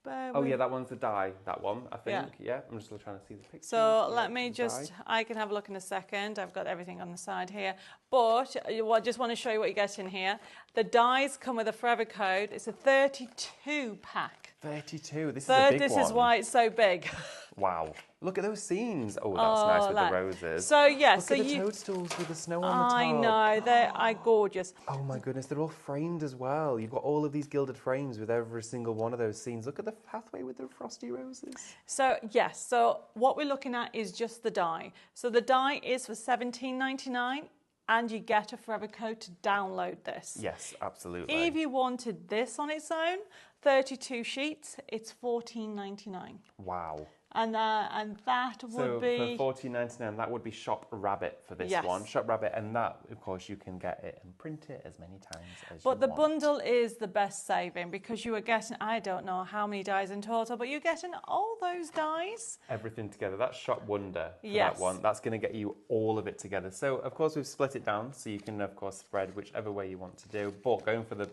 Oh yeah, that one's the die, that one, I think. Yeah, I'm just trying to see the picture. So let me just, I can have a look in a second. I've got everything on the side here. But I just want to show you what you get in here. The dies come with a forever code. It's a 32 pack. 32, this is a big one. This is why it's so big. Wow. Look at those scenes. Oh, that's nice with the roses. So, yeah. Look at the toadstools with the snow on the top. I know, they are gorgeous. Oh my goodness, they're all framed as well. You've got all of these gilded frames with every single one of those scenes. Look at the pathway with the frosty roses. So, yes, so what we're looking at is just the die. So the die is for $17.99 and you get a forever code to download this. Yes, absolutely. If you wanted this on its own, 32 sheets, it's $14.99. Wow. And that would be... So for $14.99, that would be Shop Rabbit for this one. Shop Rabbit, and that, of course, you can get it and print it as many times as you want. But the bundle is the best saving because you are getting, I don't know how many dies in total, but you're getting all those dies. Everything together. That's Shop Wonder for that one. That's going to get you all of it together. So, of course, we've split it down so you can, of course, spread whichever way you want to do. But going for the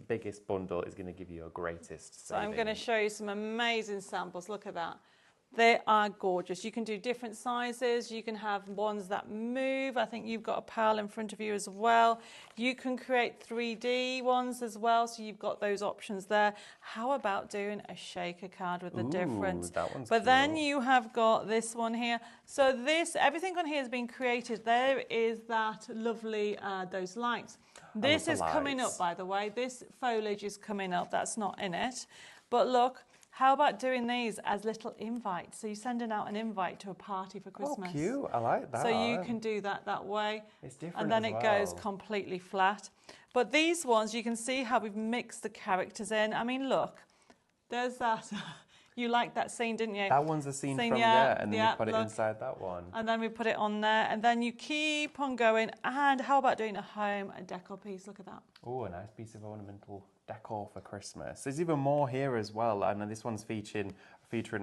biggest bundle is going to give you your greatest saving. So I'm going to show you some amazing samples. Look at that. They are gorgeous. You can do different sizes. You can have ones that move. I think you've got a pile in front of you as well. You can create 3D ones as well. So you've got those options there. How about doing a shaker card with the difference? That one's but cool. then you have got this one here. So everything on here has been created. There is that lovely, those lights. This is coming up, by the way. This foliage is coming up. That's not in it. But look. How about doing these as little invites? So you're sending out an invite to a party for Christmas. Oh, cute. I like that. So you can do that way. It's different and then as it goes completely flat. But these ones, you can see how we've mixed the characters in. I mean, look, there's that. You liked that scene, didn't you? That one's a scene from and then you put it inside that one. And then we put it on there, and then you keep on going. And how about doing a home decor piece? Look at that. Oh, a nice piece of ornamental decor for Christmas. There's even more here as well. And this one's featuring,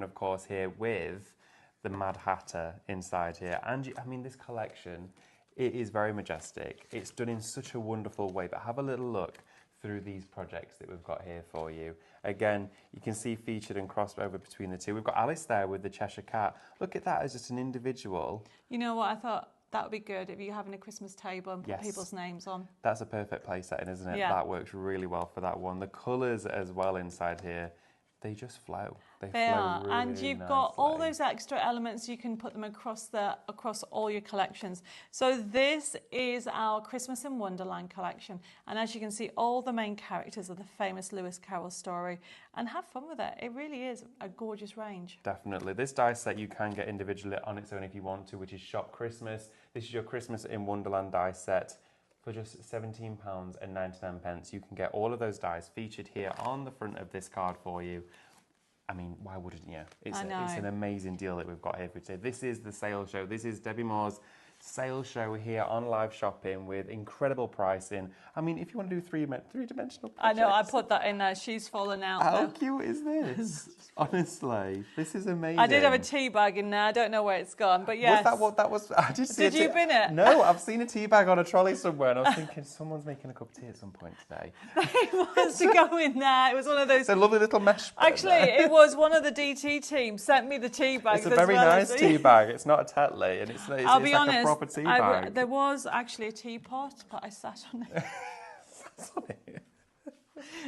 of course, here with the Mad Hatter inside here. And I mean, this collection, it is very majestic. It's done in such a wonderful way. But have a little look through these projects that we've got here for you. Again, you can see featured and crossed over between the two. We've got Alice there with the Cheshire Cat. Look at that as just an individual. You know what? I thought that would be good if you're having a Christmas table and put people's names on. That's a perfect place setting, isn't it? Yeah. That works really well for that one. The colours as well inside here, they just flow. They flow are, really and you've nicely. got all those extra elements. You can put them across all your collections. So this is our Christmas in Wonderland collection, and as you can see, all the main characters of the famous Lewis Carroll story. And have fun with it. It really is a gorgeous range. Definitely. This die set you can get individually on its own if you want to, which is Shop Christmas. This is your Christmas in Wonderland die set. For just £17.99, you can get all of those dies featured here on the front of this card for you. I mean, why wouldn't you? It's an amazing deal that we've got here for today. This is the sale show. This is Debbie Moore's sale show here on live shopping with incredible pricing. I mean, if you want to do three-dimensional projects. I know, I put that in there. She's fallen out. How cute is this? Honestly, this is amazing. I did have a tea bag in there. I don't know where it's gone, but yes. Was that what that was? I did see Did you bin it? No, I've seen a tea bag on a trolley somewhere, and I was thinking someone's making a cup of tea at some point today. It was to go in there. It was one of those. It's a lovely little mesh. Actually, it was one of the DT team sent me the tea bag. It's a very nice tea bag. It's not a Tetley, and it's I'll be like honest, a proper tea bag. There was actually a teapot, but I sat on it.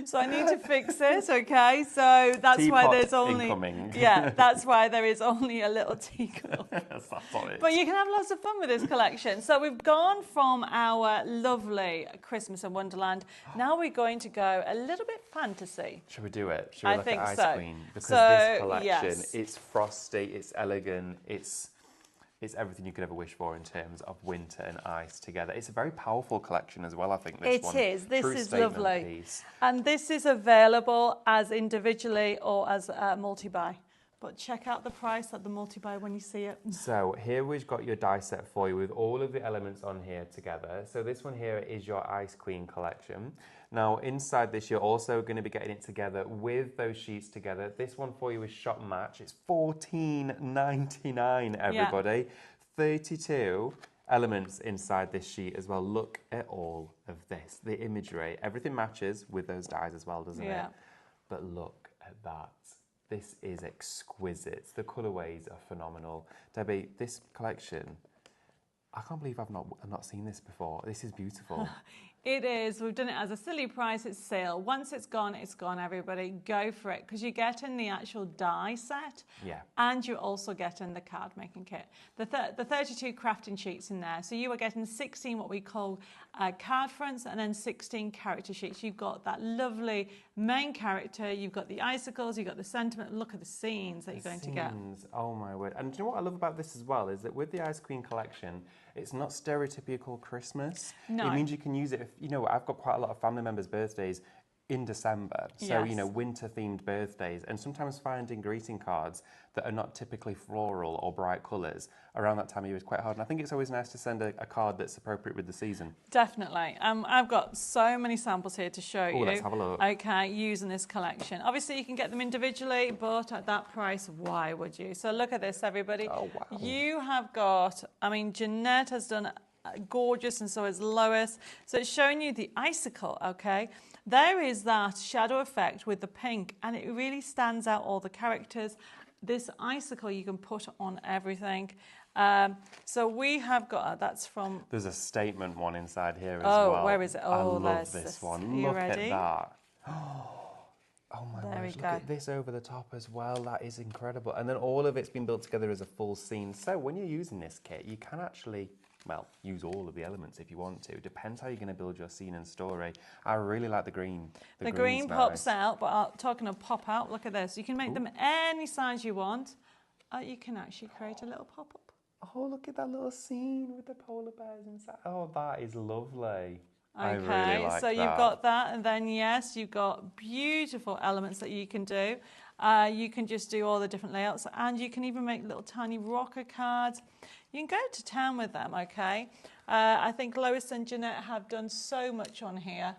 So I need to fix it, okay? So that's Teapot why there's only incoming. Yeah, that's why there is only a little teacup. That's on it. But you can have lots of fun with this collection. So we've gone from our lovely Christmas in Wonderland. Now we're going to go a little bit fantasy. Should we do it? Should we look think at Ice so. Queen? Because So, this collection, yes. it's frosty, it's elegant, it's everything you could ever wish for in terms of winter and ice together. It's a very powerful collection as well, I think, this one. It is. This True is statement lovely. piece. And this is available as individually or as a multi-buy. But check out the price at the multi-buy when you see it. So here we've got your die set for you with all of the elements on here together. So this one here is your Ice Queen collection. Now inside this you're also going to be getting it together with those sheets together. This one for you is Shop Match. It's $14.99 everybody. Yeah. 32 elements inside this sheet as well. Look at all of this. The imagery, everything matches with those dies as well, doesn't it? But look at that. This is exquisite. The colourways are phenomenal. Debbie, this collection, I can't believe I've not seen this before. This is beautiful. It is. We've done it as a silly price. It's sale. Once it's gone, everybody. Go for it. Because you're getting the actual die set. Yeah. And you're also getting the card making kit. The 32 crafting sheets in there. So you are getting 16 what we call card fronts and then 16 character sheets. You've got that lovely main character. You've got the icicles. You've got the sentiment. Look at the scenes that you're going to get. Oh my word. And do you know what I love about this as well is that with the Ice Queen collection, it's not stereotypical Christmas. No. It means you can use it if, I've got quite a lot of family members' birthdays in December. So, yes. Winter-themed birthdays. And sometimes finding greeting cards that are not typically floral or bright colours around that time of year is quite hard. And I think it's always nice to send a card that's appropriate with the season. Definitely. I've got so many samples here to show you. Let's have a look. Okay, using this collection. Obviously, you can get them individually, but at that price, why would you? So look at this, everybody. Oh, wow. You have got, Jeanette has done gorgeous, and so is Lois. So it's showing you the icicle, okay? There is that shadow effect with the pink, and it really stands out all the characters. This icicle you can put on everything. So we have got, that's from... There's a statement one inside here as well. Oh, where is it? Oh, I love there's this one. You Look ready? at that. Oh my gosh, look at this over the top as well. That is incredible. And then all of it's been built together as a full scene. So when you're using this kit, you can actually, use all of the elements if you want to. Depends how you're going to build your scene and story. I really like the green. The green pops out, but talking of pop out, look at this. You can make them any size you want. You can actually create a little pop-up. Oh, look at that little scene with the polar bears inside. Oh, that is lovely. I really like so you've that. got that, and then yes, you've got beautiful elements that you can do. You can just do all the different layouts, and you can even make little tiny rocker cards. You can go to town with them, okay? I think Lois and Jeanette have done so much on here.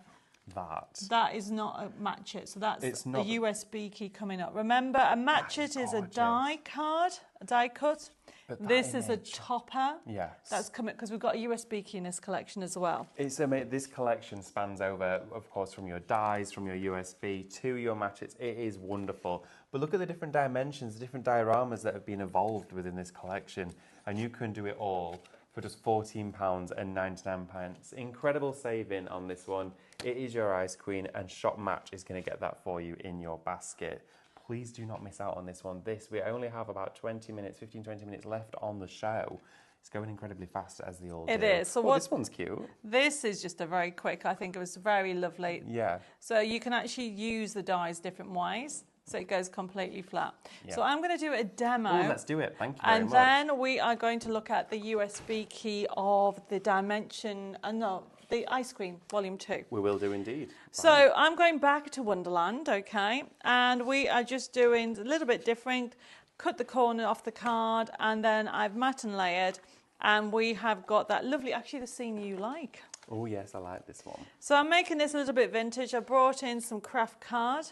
That is not a matchet, so that's a USB key coming up. Remember, a matchet is a die card, a die cut. This is a topper. Yes. That's coming because we've got a USB key in this collection as well. This collection spans over, of course, from your dies, from your USB to your matchets. It is wonderful. But look at the different dimensions, the different dioramas that have been evolved within this collection. And you can do it all for just £14.99. Incredible saving on this one. It is your Ice Queen, and Shop Match is going to get that for you in your basket. Please do not miss out on this one. We only have about 20 minutes, 15-20 minutes left on the show. It's going incredibly fast, as they all do. It is. So this one's cute. This is just a very quick, I think it was very lovely. Yeah. So you can actually use the dies different ways. So it goes completely flat. Yeah. So I'm going to do a demo. Oh, let's do it. Thank you very much. And then we are going to look at the USB key of the Dimension, the Ice Cream Volume 2. We will do indeed. So I'm going back to Wonderland, okay? And we are just doing a little bit different. Cut the corner off the card, and then I've matte and layered. And we have got that lovely, actually the scene you like. Oh yes, I like this one. So I'm making this a little bit vintage. I brought in some craft card.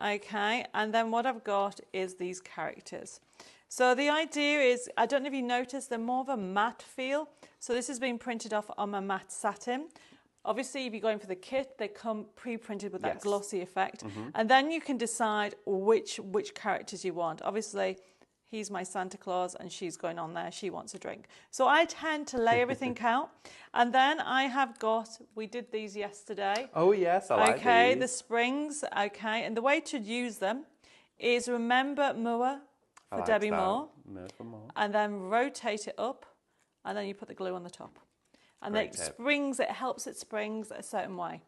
Okay, and then what I've got is these characters. So the idea is, I don't know if you noticed, they're more of a matte feel. So this has been printed off on a matte satin. Obviously, if you're going for the kit, they come pre-printed with that glossy effect. And then you can decide which characters you want. Obviously, he's my Santa Claus and she's going on there. She wants a drink. So I tend to lay everything out. And then I have got, we did these yesterday. Oh, yes, I like these. Okay, the springs. Okay, and the way to use them is remember Moore for Debbie Moore. And then rotate it up. And then you put the glue on the top. And it springs, it helps it springs a certain way.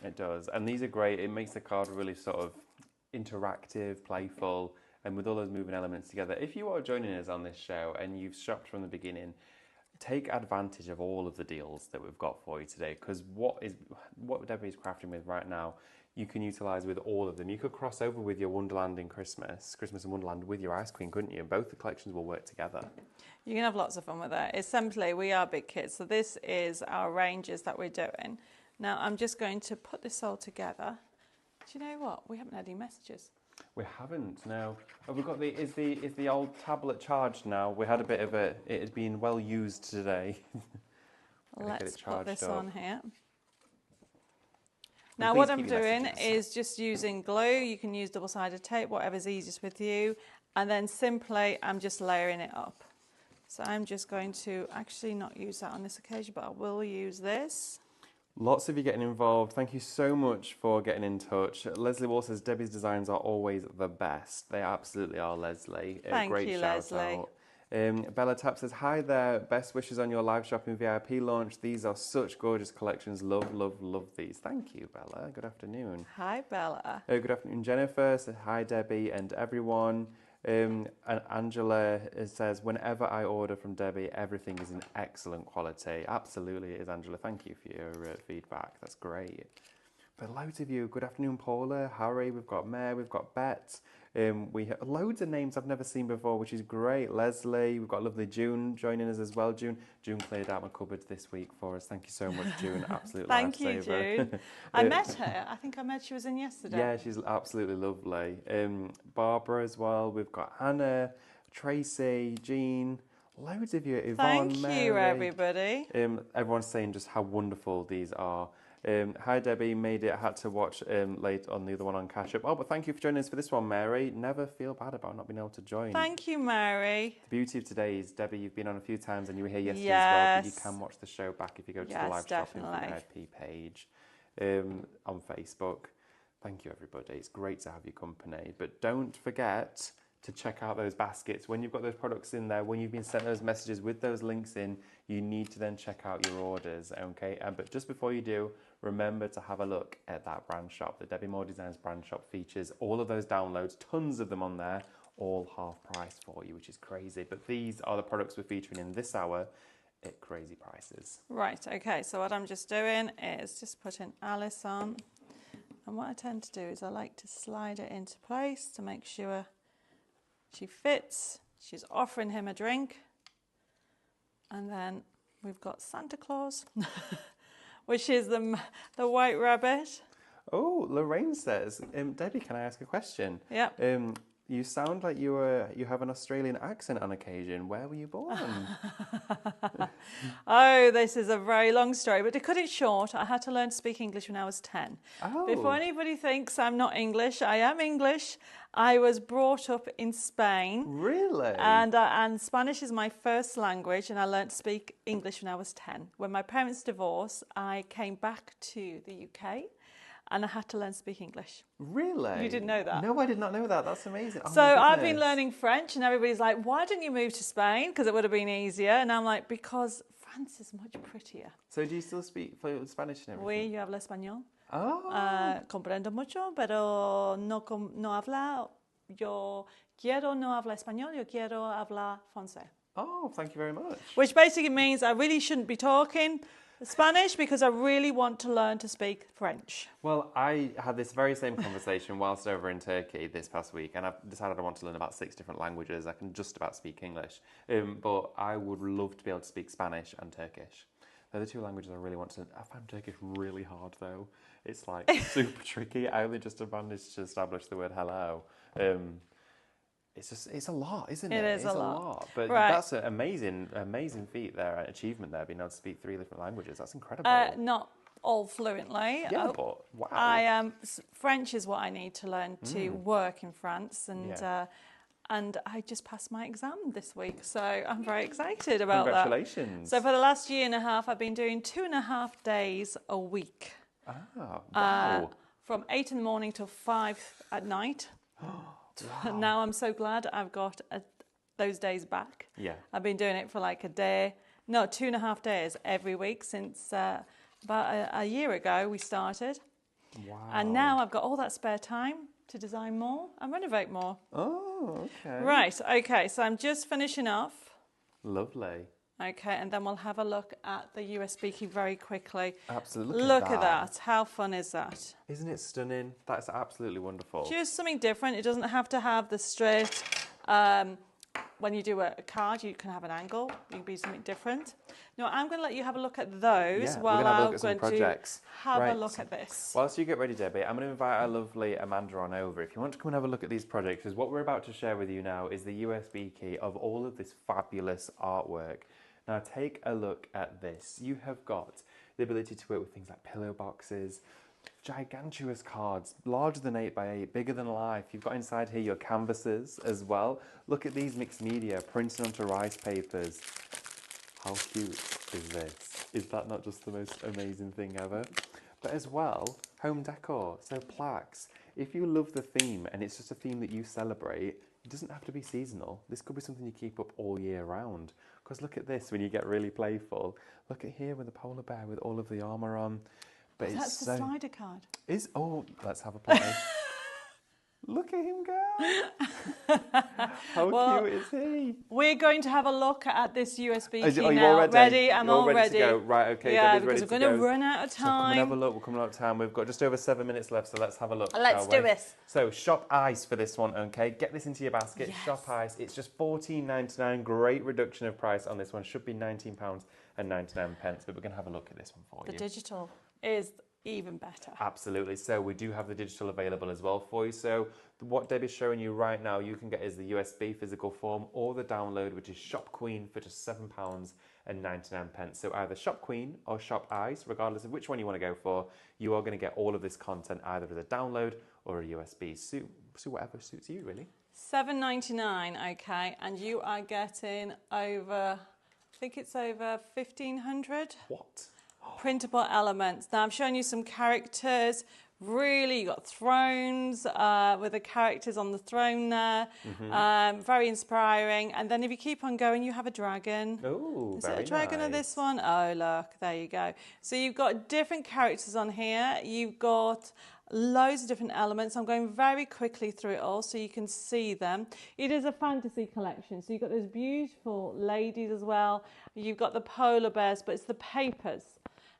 It does. And these are great. It makes the card really sort of interactive, playful, and with all those moving elements together. If you are joining us on this show and you've shopped from the beginning, take advantage of all of the deals that we've got for you today, because what Debbie is crafting with right now, you can utilise with all of them. You could cross over with your Wonderland in Christmas and Wonderland with your Ice Queen, couldn't you? Both the collections will work togetger. You can have lots of fun with it. It's simply, we are big kids, so this is our ranges that we're doing. Now I'm just going to put this all together. Do you know what? We haven't had any messages. We haven't, no. Have we got is the old tablet charged now? We had a bit of it has been well used today. Let's put this on here. Now what I'm doing is just using glue. You can use double-sided tape, whatever's easiest with you. And then simply I'm just layering it up. So I'm just going to actually not use that on this occasion, but I will use this. Lots of you getting involved. Thank you so much for getting in touch. Leslie Wall says Debbie's designs are always the best. They absolutely are, Leslie. Thank you, Leslie. Bella Tap says, hi there. Best wishes on your live shopping VIP launch. These are such gorgeous collections. Love, love, love these. Thank you, Bella. Good afternoon. Hi, Bella. Good afternoon, Jennifer. Says, hi, Debbie and everyone. And Angela says, whenever I order from Debbie, everything is in excellent quality. Absolutely it is, Angela. Thank you for your feedback. That's great. For loads of you, good afternoon, Paula, Harry, we've got Mare, we've got Bet. We have loads of names I've never seen before, which is great. Leslie, we've got lovely June joining us as well. June cleared out my cupboards this week for us. Thank you so much, June. Absolute Thank lifesaver. You, June. I met her. I think she was in yesterday. Yeah, she's absolutely lovely. Barbara as well. We've got Hannah, Tracy, Jean. Loads of you. Yvonne, Thank Mary. you, everybody. Everyone's saying just how wonderful these are. Hi Debbie, made it, had to watch late on the other one on Cash Up. Oh, but thank you for joining us for this one, Mary. Never feel bad about not being able to join. Thank you, Mary. The beauty of today is, Debbie, you've been on a few times and you were here yesterday as well, but you can watch the show back if you go to the live shopping VIP page on Facebook. Thank you, everybody. It's great to have your company. But don't forget to check out those baskets. When you've got those products in there, when you've been sent those messages with those links in, you need to then check out your orders, okay? But just before you do, remember to have a look at that brand shop. The Debbie Moore Designs brand shop features all of those downloads, tons of them on there, all half price for you, which is crazy. But these are the products we're featuring in this hour at crazy prices. Right, okay, so what I'm just doing is just putting Alice on. And what I tend to do is I like to slide it into place to make sure she fits. She's offering him a drink. And then we've got Santa Claus, which is the white rabbit. Oh, Lorraine says, Debbie, can I ask a question? Yeah. You sound like you have an Australian accent on occasion. Where were you born? Oh, this is a very long story, but to cut it short, I had to learn to speak English when I was 10. Oh. Before anybody thinks I'm not English, I am English. I was brought up in Spain. Really? And Spanish is my first language, and I learned to speak English when I was 10. When my parents divorced, I came back to the UK. And I had to learn to speak English. Really? You didn't know that? No, I did not know that. That's amazing. Oh, so my I've been goodness. learning French, and everybody's like, why didn't you move to Spain? Because it would have been easier. And I'm like, because France is much prettier. So do you still speak fluent Spanish and everything? Oui, yo hablo español. Oh. Comprendo mucho, pero no habla. Yo quiero no hablar español, yo quiero hablar francés. Oh, thank you very much. Which basically means I really shouldn't be talking Spanish because I really want to learn to speak French. Well, I had this very same conversation whilst over in Turkey this past week, and I've decided I want to learn about 6 different languages. I can just about speak English, but I would love to be able to speak Spanish and Turkish. They're the 2 languages I really want to. I find Turkish really hard though. It's like super tricky. I only just managed to establish the word hello. It's a lot, isn't it? It is it's a lot. But Right. that's an amazing feat there, achievement there, being able to speak 3 different languages. That's incredible. Not all fluently. Yeah, but wow. French is what I need to learn to work in France, and I just passed my exam this week, so I'm very excited about Congratulations. that. So for the last year and a half, I've been doing 2.5 days a week. Ah, wow. From 8 in the morning till 5 at night. Wow. Now I'm so glad I've got those days back. Yeah. I've been doing it for like 2.5 days every week since about a year ago we started. Wow. And now I've got all that spare time to design more and renovate more. Oh, okay. Right, okay, so I'm just finishing off. Lovely. Okay, and then we'll have a look at the USB key very quickly. Absolutely. Look at that. How fun is that? Isn't it stunning? That's absolutely wonderful. Just something different. It doesn't have to have the straight. When you do a card, you can have an angle. You can be something different. No, I'm going to let you have a look at those while I'm going to have a look at this. Whilst you get ready, Debbie, I'm going to invite our lovely Amanda on over. If you want to come and have a look at these projects, because what we're about to share with you now is the USB key of all of this fabulous artwork. Now take a look at this. You have got the ability to work with things like pillow boxes, gigantuous cards, larger than 8 by 8, bigger than life. You've got inside here your canvases as well. Look at these mixed media printed onto rice papers. How cute is this? Is that not just the most amazing thing ever? But as well, home decor, so plaques. If you love the theme and it's just a theme that you celebrate, it doesn't have to be seasonal. This could be something you keep up all year round. Because look at this when you get really playful. Look at here with the polar bear with all of the armour on. But That's the slider card. Let's have a play. Look at him go. How cute is he? We're going to have a look at this USB key Are you now. all ready? I'm You're all ready to ready. go. Right, okay. Yeah, Debbie's because ready we're to going to go. run out of So come and time. have a look. We'll come out of time. We've got just over 7 minutes left, so let's have a look. Let's shall do we? this. So shop ice for this one, okay? Get this into your basket. Yes. Shop ice. It's just $14.99. Great reduction of price on this one. Should be £19.99, but we're going to have a look at this one for you. The digital is even better. Absolutely. So we do have the digital available as well for you. So what Debbie's showing you right now, you can get is the USB physical form or the download, which is Shop Queen for just £7.99. So either Shop Queen or Shop Ice, regardless of which one you want to go for, you are going to get all of this content either as a download or a USB. So whatever suits you, really. $7.99, okay, and you are getting over, I think it's over 1,500. What? Printable elements. Now I'm showing you some characters Really, you got thrones with the characters on the throne there. Very inspiring. And then if you keep on going, you have a dragon. Oh, Is very it a dragon of this one? Oh, look, there you go. So you've got different characters on here. You've got loads of different elements. I'm going very quickly through it all so you can see them. It is a fantasy collection. So you've got those beautiful ladies as well. You've got the polar bears, but it's the papers.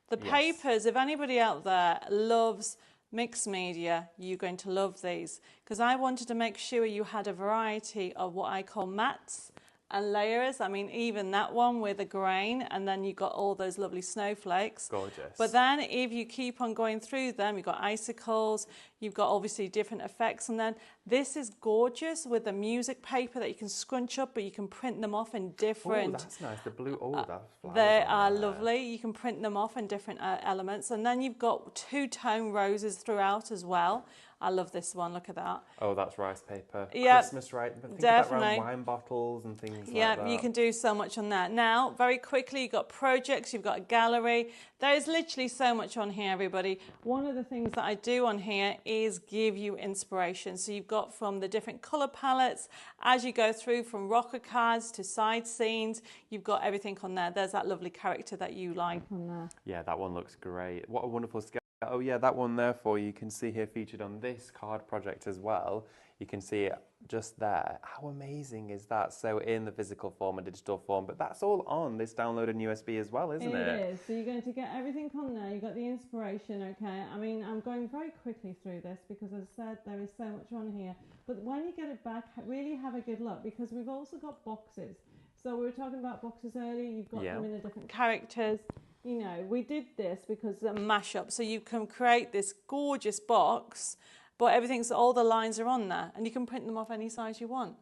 The papers, if anybody out there loves mixed media, you're going to love these, because I wanted to make sure you had a variety of what I call mats and layers. I mean, even that one with a grain, and then you've got all those lovely snowflakes. Gorgeous. But then if you keep on going through them, you've got icicles, you've got obviously different effects, and then this is gorgeous with the music paper that you can scrunch up, but you can print them off in different... Oh, that's nice. The blue, oh, that's flowers They on are there. lovely. You can print them off in different elements. And then you've got two-tone roses throughout as well. I love this one. Look at that. Oh, that's rice paper. Yep, Christmas, right? But think definitely. of that around wine bottles and things like Yeah, that. you can do so much on that. Now, very quickly, you've got projects, you've got a gallery. There is literally so much on here, everybody. One of the things that I do on here is give you inspiration. So you've got from the different colour palettes, as you go through from rocker cards to side scenes, you've got everything on there. There's that lovely character that you like on there. Yeah, that one looks great. What a wonderful scale. Oh yeah, that one there for you can see here featured on this card project as well. You can see it just there. How amazing is that? So in the physical form and digital form, but that's all on this downloaded USB as well, isn't it? It is. So you're going to get everything on there. You've got the inspiration, okay? I mean, I'm going very quickly through this because, as I said, there is so much on here. But when you get it back, really have a good look, because we've also got boxes. So we were talking about boxes earlier. You've got them in the different characters. You know, we did this because it's a mashup. So you can create this gorgeous box, but everything's, all the lines are on there, and you can print them off any size you want.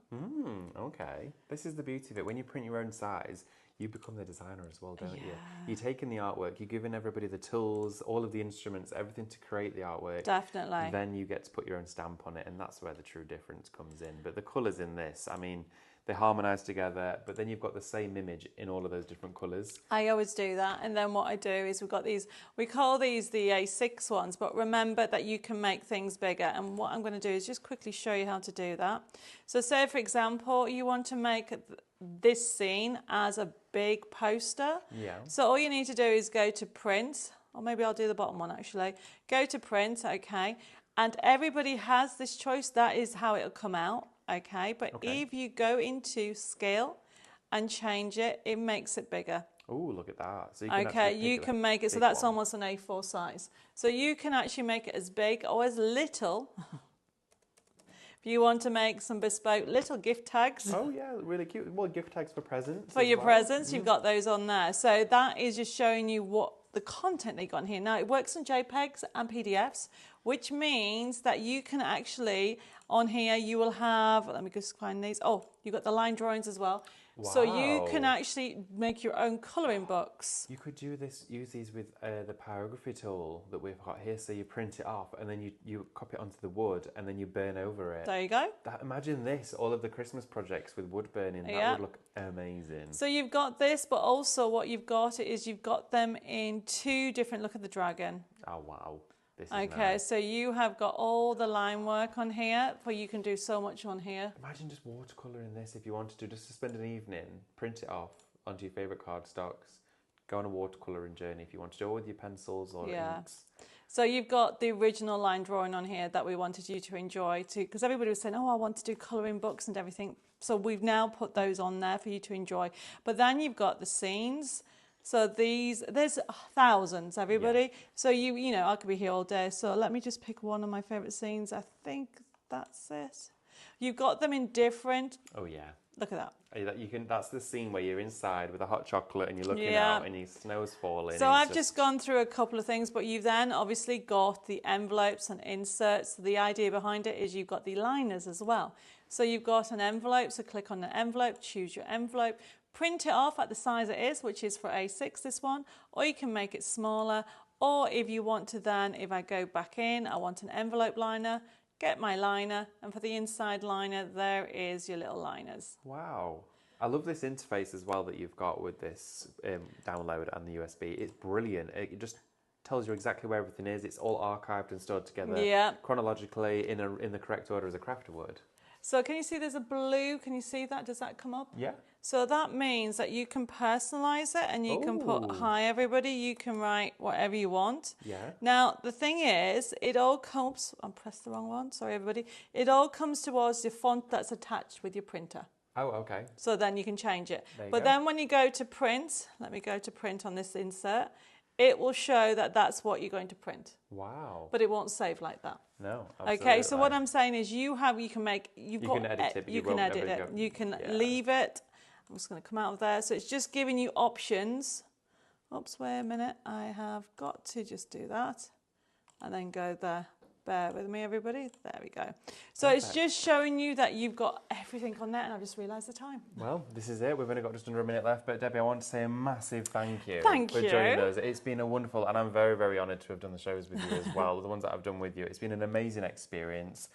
Okay. This is the beauty of it. When you print your own size, you become the designer as well, don't you? You're taking the artwork, you're giving everybody the tools, all of the instruments, everything to create the artwork. Definitely. Then you get to put your own stamp on it, and that's where the true difference comes in. But the colours in this, I mean, they harmonise together, but then you've got the same image in all of those different colours. I always do that, and then what I do is we've got these, we call these the A6 ones, but remember that you can make things bigger, and what I'm going to do is just quickly show you how to do that. So say, for example, you want to make this scene as a big poster. Yeah. So all you need to do is go to print, or maybe I'll do the bottom one actually. Go to print, okay, and everybody has this choice. That is how it'll come out. Okay, but if you go into scale and change it, it makes it bigger. Oh, look at that. So you can you can make it, so that's almost an A4 size. So you can actually make it as big or as little. If you want to make some bespoke little gift tags. Oh yeah, really cute. Well, gift tags for presents. For your presents, you've got those on there. So that is just showing you what the content they got in here. Now it works on JPEGs and PDFs, which means that you can actually, on here you will have, let me just find these. Oh, you've got the line drawings as well. Wow. So you can actually make your own colouring books. You could do this, use these with the pyrography tool that we've got here. So you print it off and then you copy it onto the wood and then you burn over it. There you go. Imagine this, all of the Christmas projects with wood burning. That would look amazing. So you've got this, but also what you've got is you've got them in two different, look at the dragon. Oh, wow. This is Okay, nice. so you have got all the line work on here, but you can do so much on here. Imagine just watercolouring this if you wanted to, just to spend an evening, print it off onto your favourite cardstocks, go on a watercolouring journey if you want to do it with your pencils or inks. So you've got the original line drawing on here that we wanted you to enjoy too, because everybody was saying, oh, I want to do colouring books and everything. So we've now put those on there for you to enjoy. But then you've got the scenes. So there's thousands, everybody. Yeah. So you know, I could be here all day. So let me just pick one of my favourite scenes. I think that's it. You've got them in different. Oh yeah. Look at that. That's the scene where you're inside with a hot chocolate and you're looking out and your snow's falling. So I've just gone through a couple of things, but you've then obviously got the envelopes and inserts. So the idea behind it is you've got the liners as well. So you've got an envelope, so click on the envelope, choose your envelope, print it off at the size it is, which is for A6, this one, or you can make it smaller. Or if you want to then, if I go back in, I want an envelope liner, get my liner, and for the inside liner, there is your little liners. Wow. I love this interface as well that you've got with this download and the USB. It's brilliant. It just tells you exactly where everything is. It's all archived and stored together chronologically in the correct order as a crafter would. So can you see there's a blue? Can you see that? Does that come up? Yeah. So that means that you can personalize it and you can put, hi everybody, you can write whatever you want. Yeah. Now, the thing is, it all comes, I pressed the wrong one, sorry everybody. It all comes towards the font that's attached with your printer. Oh, okay. So then you can change it. But then when you go to print, let me go to print on this insert, it will show that that's what you're going to print. Wow. But it won't save like that. No, absolutely. Okay, so what I'm saying is you can edit it, you can leave it. I'm just going to come out of there. So it's just giving you options. Oops, wait a minute. I have got to just do that and then go there. Bear with me, everybody. There we go. So it's just showing you that you've got everything on there, and I've just realised the time. Well, this is it. We've only got just under a minute left, but Debbie, I want to say a massive thank you for joining us. It's been a wonderful, and I'm very, very honoured to have done the shows with you as well, the ones that I've done with you. It's been an amazing experience.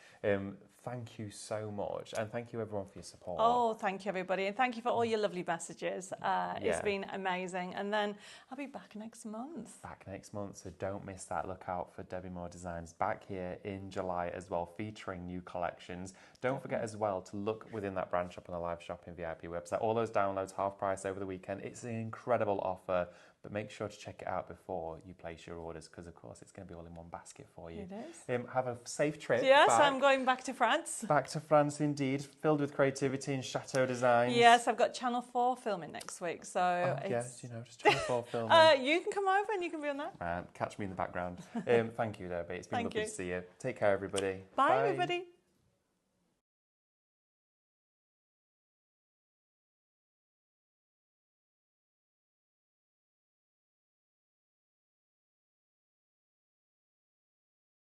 Thank you so much, and thank you everyone for your support. Oh, thank you everybody, and thank you for all your lovely messages. It's been amazing, and then I'll be back next month. Back next month, so don't miss that. Look out for Debbie Moore Designs back here in July as well, featuring new collections. Don't forget as well to look within that brand shop on the live shopping VIP website. All those downloads half price over the weekend. It's an incredible offer. But make sure to check it out before you place your orders, because of course it's going to be all in one basket for you. It is. Have a safe trip. Yes, back. I'm going back to France. Back to France, indeed, filled with creativity and chateau designs. Yes, I've got Channel 4 filming next week, so yes, just Channel 4 filming. you can come over and you can be on that. Catch me in the background. Thank you, Debbie. It's been lovely to see you. Take care, everybody. Bye, everybody.